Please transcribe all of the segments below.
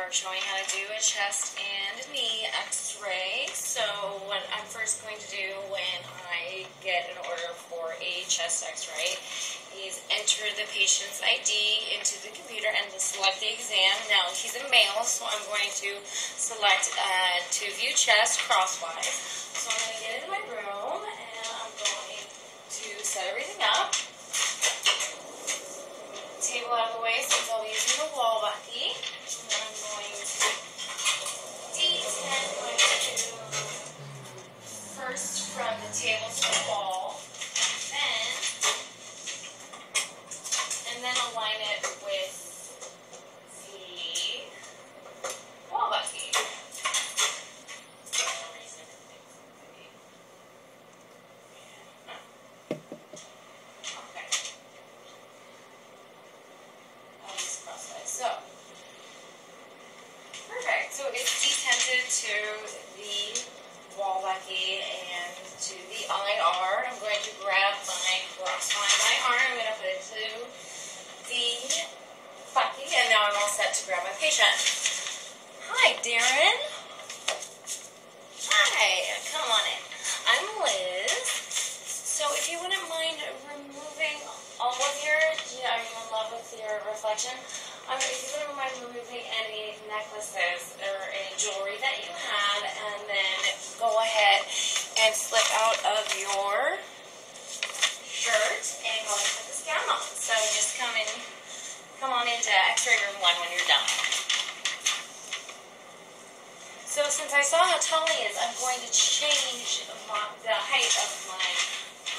are showing how to do a chest and knee x-ray. So what I'm first going to do when I get an order for a chest x-ray is enter the patient's ID into the computer and select the exam. Now he's a male, so I'm going to select to view chest crosswise. So I'm going to get into my room and I'm going to set everything up. Table out of the way since I'll be using the wall bucky. And then I'm going to D10 first from the table to the wall, and then align it with the wall bucky. So, perfect. So it's detented to the wall bucky and to the IR. I'm going to grab my crossline IR. I'm going to put it to the bucky, and now I'm all set to grab my patient. Hi, Darren. Hi, come on in. I'm Liz. So if you wouldn't mind removing all of your, are you in love with your reflection? If you wouldn't mind removing any necklaces or any jewelry that you have, and then go ahead and slip out of your shirt and go and put this gown on. So just come on into X-ray room 1 when you're done. So since I saw how tall he is, I'm going to change the height of my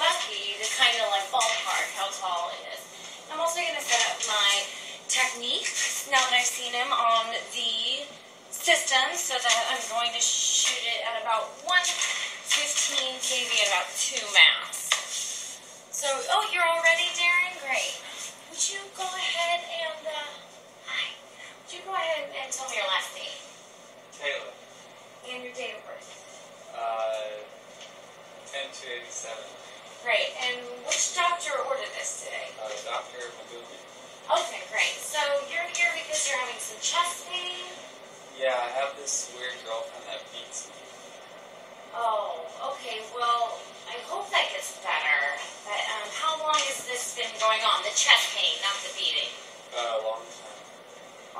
bucky to kind of like ballpark how tall it is. I'm also going to set up my technique now that I've seen him on the system, so that I'm going to shoot it at about 115 kV at about 2 mass. So, oh, you're all ready, Darren? Great. Would you go ahead and, hi. Would you go ahead and tell me your last name? Taylor. And your date of birth? 10/2/87. Great. And which doctor ordered this today? Dr. Magooby. Okay, great. So you're here because you're having some chest pain? Yeah, I have this weird girlfriend that beats me. Oh, okay. Well, I hope that gets better. But how long has this been going on? The chest pain, not the beating? A long time.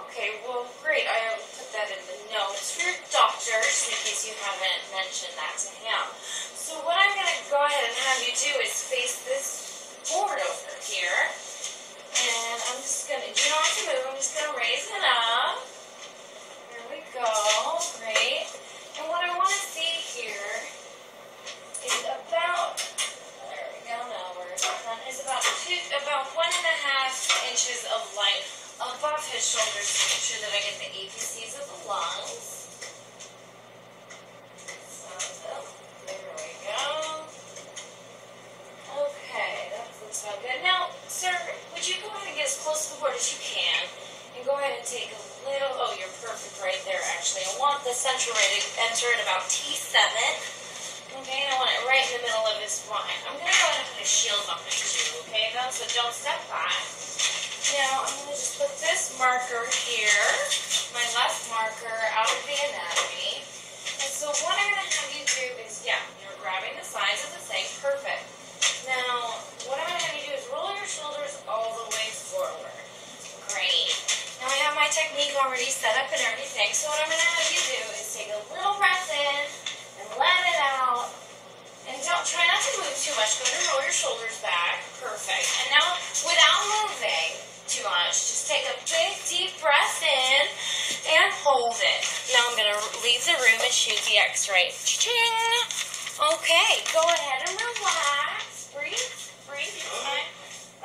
Okay, well, great. I will put that in the notes for your doctor, just in case you haven't mentioned that to him. So what I'm going to go ahead and have you do is face this board over here. And I'm just going to, you don't have to move, I'm just going to raise it up. Here we go. Great. And what I want to see here is about, there we go, now we're done, is about 1.5 inches of light above his shoulders to make sure that I get the APCs of the lungs. So, there we go. Okay, that looks all good. Now, sir, would you go ahead and get as close to the board as you can, and go ahead and take a little, oh, you're perfect right there, actually. I want the central ray to enter at about T7. Okay, and I want it right in the middle of his spine. I'm going to go ahead and put a shield behind you, okay, though, so don't step back. Now, I'm going to just put this marker here, my left marker, out of the anatomy. And so what I'm going to have you do is, yeah, you're grabbing the sides of the thing, perfect. Now, what I'm going to have you do is roll your shoulders all the way forward. Great. Now I have my technique already set up and everything, so what I'm going to have you do is take a little breath in and let it out. And try not to move too much. Go ahead and roll your shoulders back. Perfect. And now, without moving too much, just take a big, deep breath in and hold it. Now I'm going to leave the room and shoot the x-ray. Cha-ching! Okay, go ahead and relax. Breathe. Breathe. You're fine.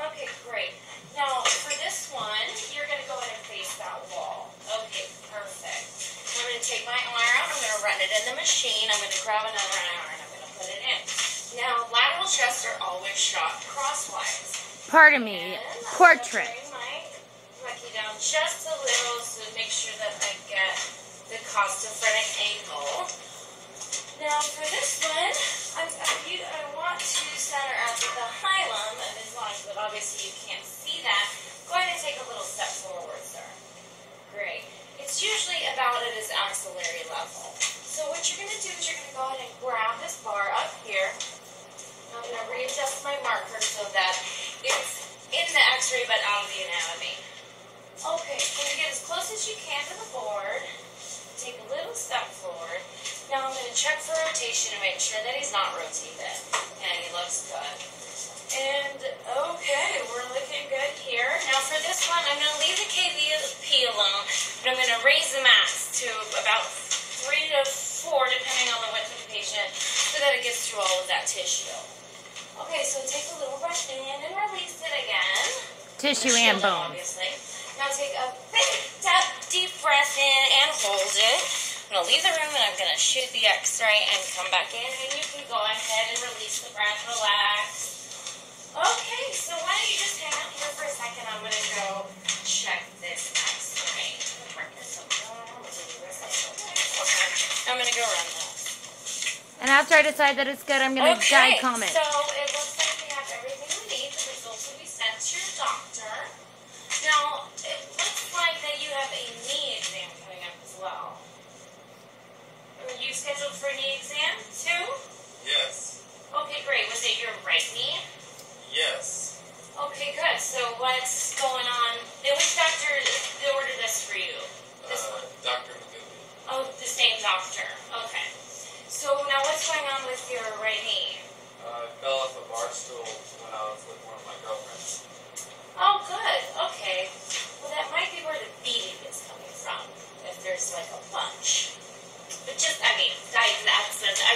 Okay, great. Now, for this one, you're going to go ahead and face that wall. Okay, perfect. I'm going to take my iron out. I'm going to run it in the machine. I'm going to grab another iron. I'm going to put it in. Now, lateral chests are always shot crosswise. Pardon me. Portrait. I'm going to bring my bucky down just a little to make sure that I get the costophrenic angle. Now, for this one, I want to center at the hilum of his lungs, but obviously you can't see that. Go ahead and take a little step forward, sir. Great. It's usually So what you're going to do is you're going to go ahead and grab this bar up here. I'm going to readjust my marker so that it's in the x-ray but out of the anatomy. Okay, so you get as close as you can to the board. Take a little step forward. Now I'm going to check for rotation to make sure that he's not rotated. And he looks good. And, okay, we're looking good here. Now for this one, I'm going to leave the KVP alone, but I'm going to raise the max to about 3 to 4, depending on the width of the patient, so that it gets through all of that tissue. Okay, so take a little breath in and release it again. Tissue and bone. Obviously. Now take a big, deep breath in and hold it. I'm going to leave the room and I'm going to shoot the x-ray and come back in, and you can go ahead and release the breath, relax. Okay, so why don't you just hang out here for a second? I'm going to go check this x-ray. Okay, I'm going to go run this. And after I decide that it's good, I'm going to guide comment. So it looks like we have everything we need. The results will be sent to your doctor. Now, it looks like that you have a knee exam coming up as well. Are you scheduled for a knee exam too? Yes. Okay, great. Was it your right knee? Yes. Okay, good. So what's going on? Which doctor ordered this for you? This one? Dr. McGoody. Oh, the same doctor. Okay. So now what's going on with your right knee? I fell off a bar stool when I was with one of my girlfriends. Oh, good. Okay. Well, that might be where the bleeding is coming from, if there's like a bunch. But just, I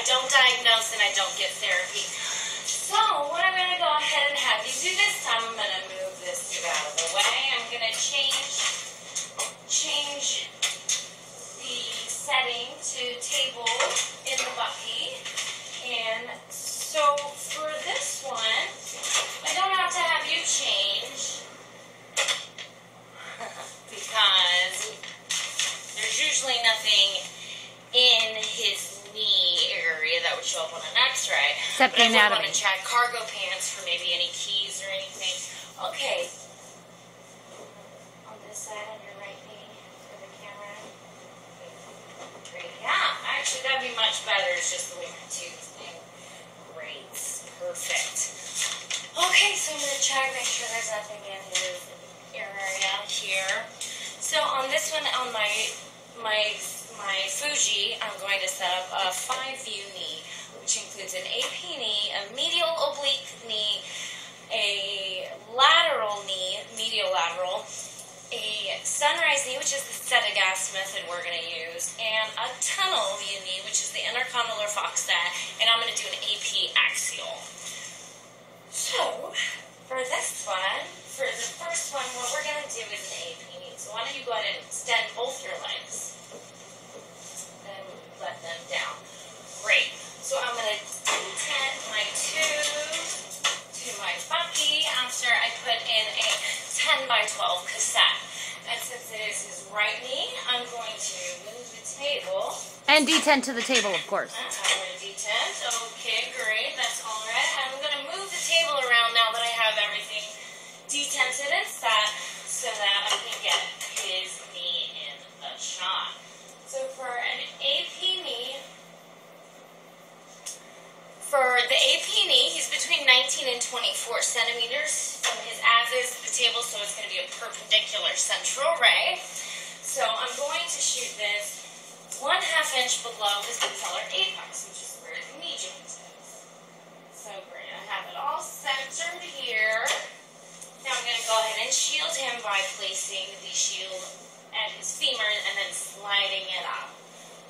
don't diagnose and I don't give therapy. So, what I'm going to go ahead and have you do this time, I'm going to move this out of the way. I'm going to change the setting to table in the bucky. And so, for this one, I don't have to have you change because there's usually nothing in his knee area that would show up on an x-ray. Except the anatomy. I anatomy. want to check cargo pants for maybe any keys or anything. Okay. On this side, on your right knee, for the camera. Great. Yeah, actually that'd be much better. It's just the way my tooth thing. Great. Perfect. Okay, so I'm going to check, make sure there's nothing in his area here. So on this one, on my Fuji, I'm going to set up a 5-view knee, which includes an AP knee, a medial oblique knee, a lateral knee, medial lateral, a sunrise knee, which is the Setagas method we're going to use, and a tunnel view knee, which is the intercondylar Foxset, and I'm going to do an AP axial. So, for this one, for the first one, what we're going to do is an AP knee. So why don't you go ahead and extend both your legs and let them down. Great. So I'm going to detent my tube to my bucky after I put in a 10 by 12 cassette. And since it is his right knee, I'm going to move the table. And detent to the table, of course. I'm going to detent. Okay, great. That's all right. I'm going to move the table around now that I have everything detented and set so that I can get his knee in a shot. So for an AP knee, he's between 19 and 24 centimeters from his axis to the table, so it's going to be a perpendicular central ray. So I'm going to shoot this 1/2 inch below his patellar apex, which is where the knee joint is. So great. I have it all centered here. Now I'm going to go ahead and shield him by placing the shield at his femur and then sliding it up.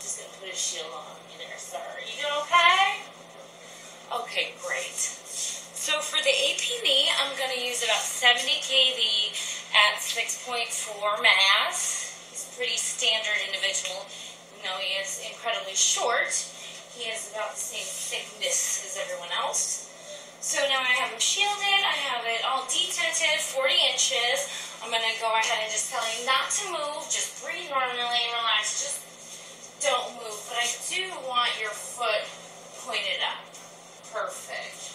Just going to put his shield on you there, sir. You doing okay? Okay, great. So for the AP knee, I'm going to use about 70 kV at 6.4 mass. He's a pretty standard individual. You know, he is incredibly short. He has about the same thickness as everyone else. So now I have him shielded. I have it all detented, 40 inches. I'm going to go ahead and just tell you not to move. Just breathe normally, relax. Just don't move. But I do want your foot pointed up. Perfect.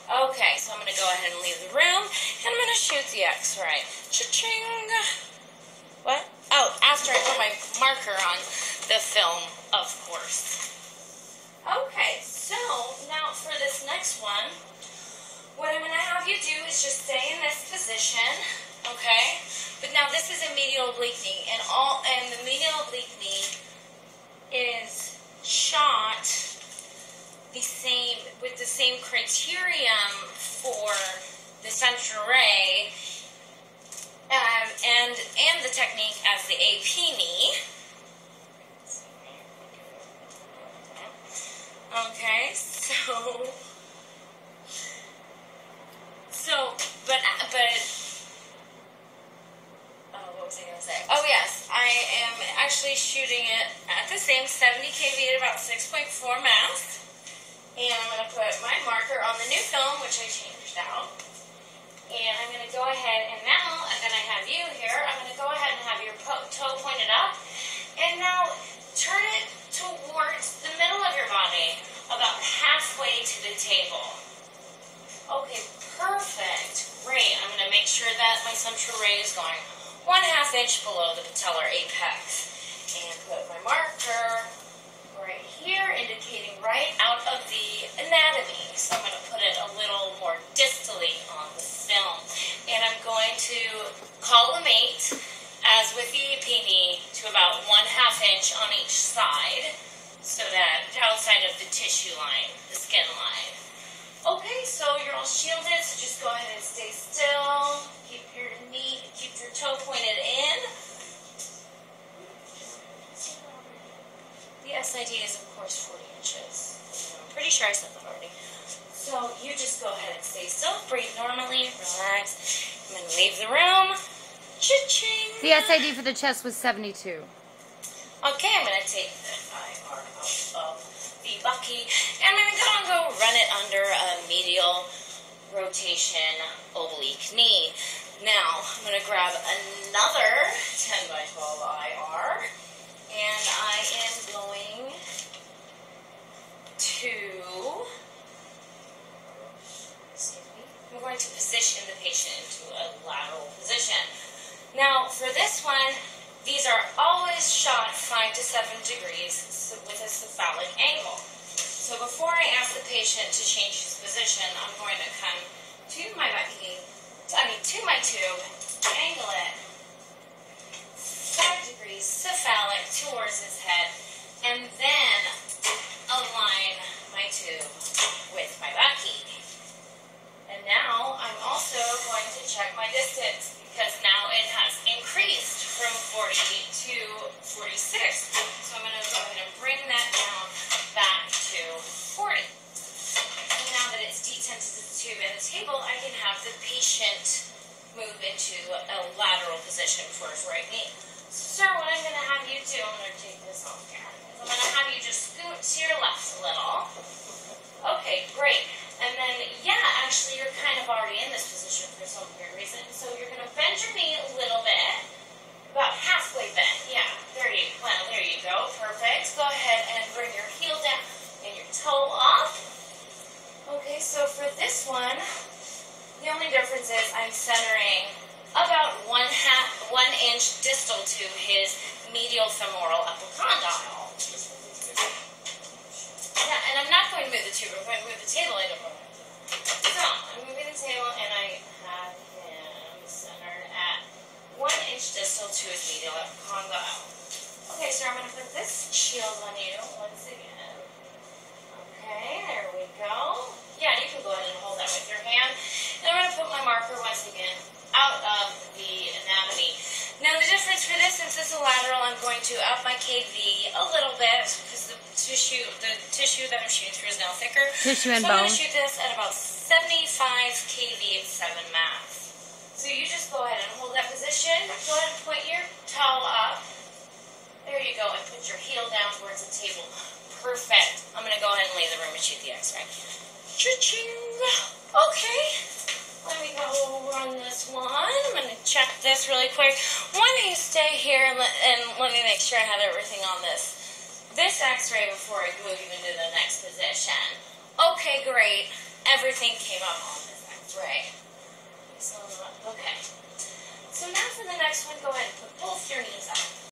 Okay, so I'm going to go ahead and leave the room, and I'm going to shoot the x-ray. Cha-ching! What? Oh, after I put my marker on the film, of course. position, okay? But now this is a medial oblique knee, and the medial oblique knee is shot with the same criterion for the central ray and the technique as the AP knee. Okay, what was I going to say? Oh yes, I am actually shooting it at the same 70 kV at about 6.4 mass. And I'm going to put my marker on the new film, which I changed out. And I'm going to go ahead, and now that I have you here, I'm going to go ahead and have your toe pointed up. And now turn it towards the middle of your body, about halfway to the table. Okay, perfect. Great. I'm going to make sure that my central ray is going 1/2 inch below the patellar apex. And put my marker right here, indicating right out of the anatomy. So I'm going to put it a little more distally on the film. And I'm going to collimate, as with the AP knee, to about 1/2 inch on each side, so that outside of the tissue line, the skin line. Okay, so you're all shielded, so just go ahead and stay still. Keep your toe pointed in. The SID is, of course, 40 inches. I'm pretty sure I said that already. So you just go ahead and stay still, breathe normally, relax. I'm going to leave the room. Cha-ching! The SID for the chest was 72. Okay, I'm going to take the IR out of the bucky, and I'm going to go run it under a medial rotation oblique knee. Now, I'm going to grab another 10 by 12 IR, and I am going to position the patient into a lateral position. Now, for this one, these are always shot 5 to 7 degrees with a cephalic angle. So before I ask the patient to change his position, I'm going to come to my tube, angle it 5 degrees cephalic towards his head, and then align my tube with my bucky. And now I'm also going to check my distance, because now it has increased from 40 to 46. So I'm going to go ahead and bring that down back to 40. And now that it's detented to the tube and the table, I can have the patient move into a lateral position for his right knee. So what I'm going to have you do, I'm going to take this off here, is I'm going to have you just scoot to your left a little. Okay, great. And then, yeah, actually you're kind of already in this position for some weird reason. So you're going to bend your knee a little bit, about halfway bent. Yeah, there you go. Perfect. Go ahead and bring your heel down and your toe up. Okay, so for this one, the only difference is I'm centering about 1 inch distal to his medial femoral epicondyle. Yeah, and I'm not going to move the tube. I'm going to move the table. I don't know. So, I'm moving the table, and I have him centered at 1 inch distal to his medial epicondyle. Okay, so I'm going to put this shield on you once again. Okay, there we go. Yeah, you can go ahead and hold that with your hand. And I'm going to put my marker once again out of the anatomy. Now the difference for this, since this is lateral, I'm going to up my KV a little bit, because the tissue that I'm shooting through is now thicker. Tissue and so bone. I'm going to shoot this at about 75 kV at 7 mass. So you just go ahead and hold that position. Go ahead and point your toe up. There you go, and put your heel down towards the table. Perfect. I'm going to go ahead and leave the room and shoot the x-ray. Cha-ching! Okay. Let me go run this one. I'm going to check this really quick. Why don't you stay here and let me make sure I have everything on this x-ray before I move you into the next position. Okay, great. Everything came up on this x-ray. Okay. So now for the next one, go ahead and put both your knees up.